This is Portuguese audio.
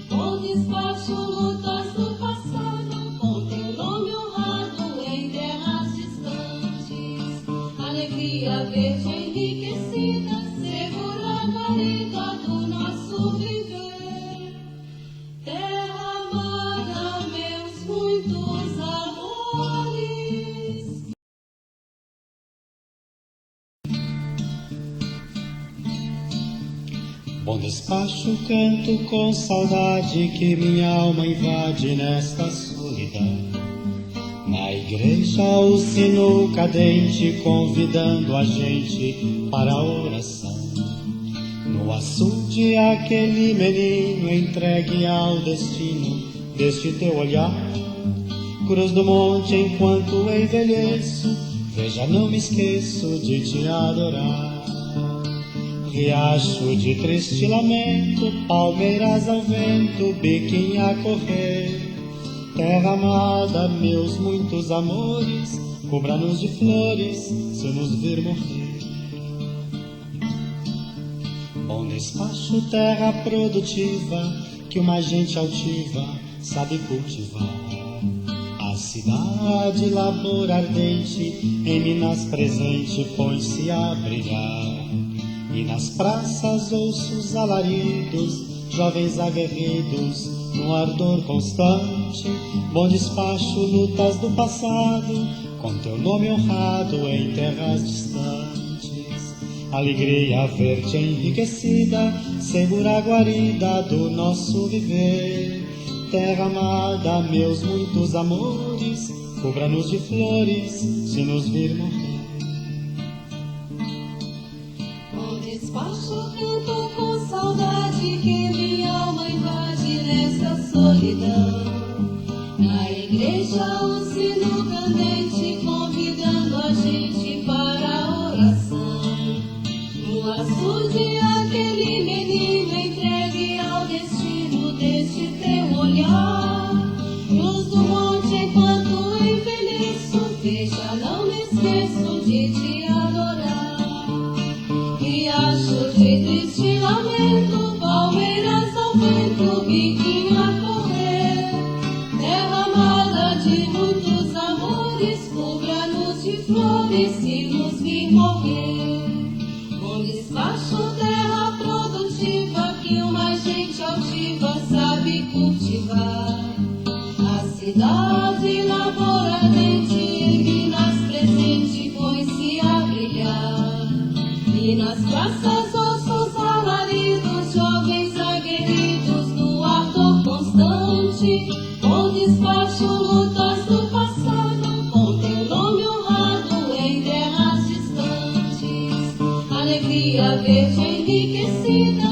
Bom despacho, lutas do passado, com teu nome honrado em terras distantes. Alegria verde enriquecida, segura guarida do nosso viver. Terra amada, meus muitos amores. Bom despacho, canto com saudade que minha alma invade nesta solidão. Na igreja o sino cadente convidando a gente para a oração. No açude aquele menino entregue ao destino deste teu olhar. Cruz do monte enquanto envelheço, veja não me esqueço de te adorar. Riacho de triste lamento, palmeiras ao vento, biquinho a correr. Terra amada, meus muitos amores, cubra-nos de flores se nos vir morrer. Bom despacho, terra produtiva, que uma gente altiva sabe cultivar. A cidade, labor ardente, em Minas presente, põe-se a brilhar. E nas praças ouço os alaridos, jovens aguerridos, num ardor constante. Bom despacho, lutas do passado, com teu nome honrado em terras distantes. Alegria verde enriquecida, segura guarida do nosso viver. Terra amada, meus muitos amores, cubra-nos de flores se nos vir morrer. Despacho, canto com saudade que minha alma invade nesta solidão. Na igreja o sino candente convidando a gente para a oração. No açude aquele menino entregue ao destino deste teu olhar. Cruz do monte enquanto envelheço, veja não me esqueço de te adorar. Riacho de triste lamento, palmeiras ao vento, biquinho a correr. Terra amada de muitos amores, cubra-nos de flores se nos vir morrer. Bom despacho, terra produtiva, que uma gente altiva sabe cultivar. A cidade labor ardente, em Minas presente, põe-se a brilhar. E nas praças ouço os alaridos, jovens aguerridos no ardor constante. Bom despacho, lutas do passado, com teu nome honrado em terras distantes. Alegria verde enriquecida,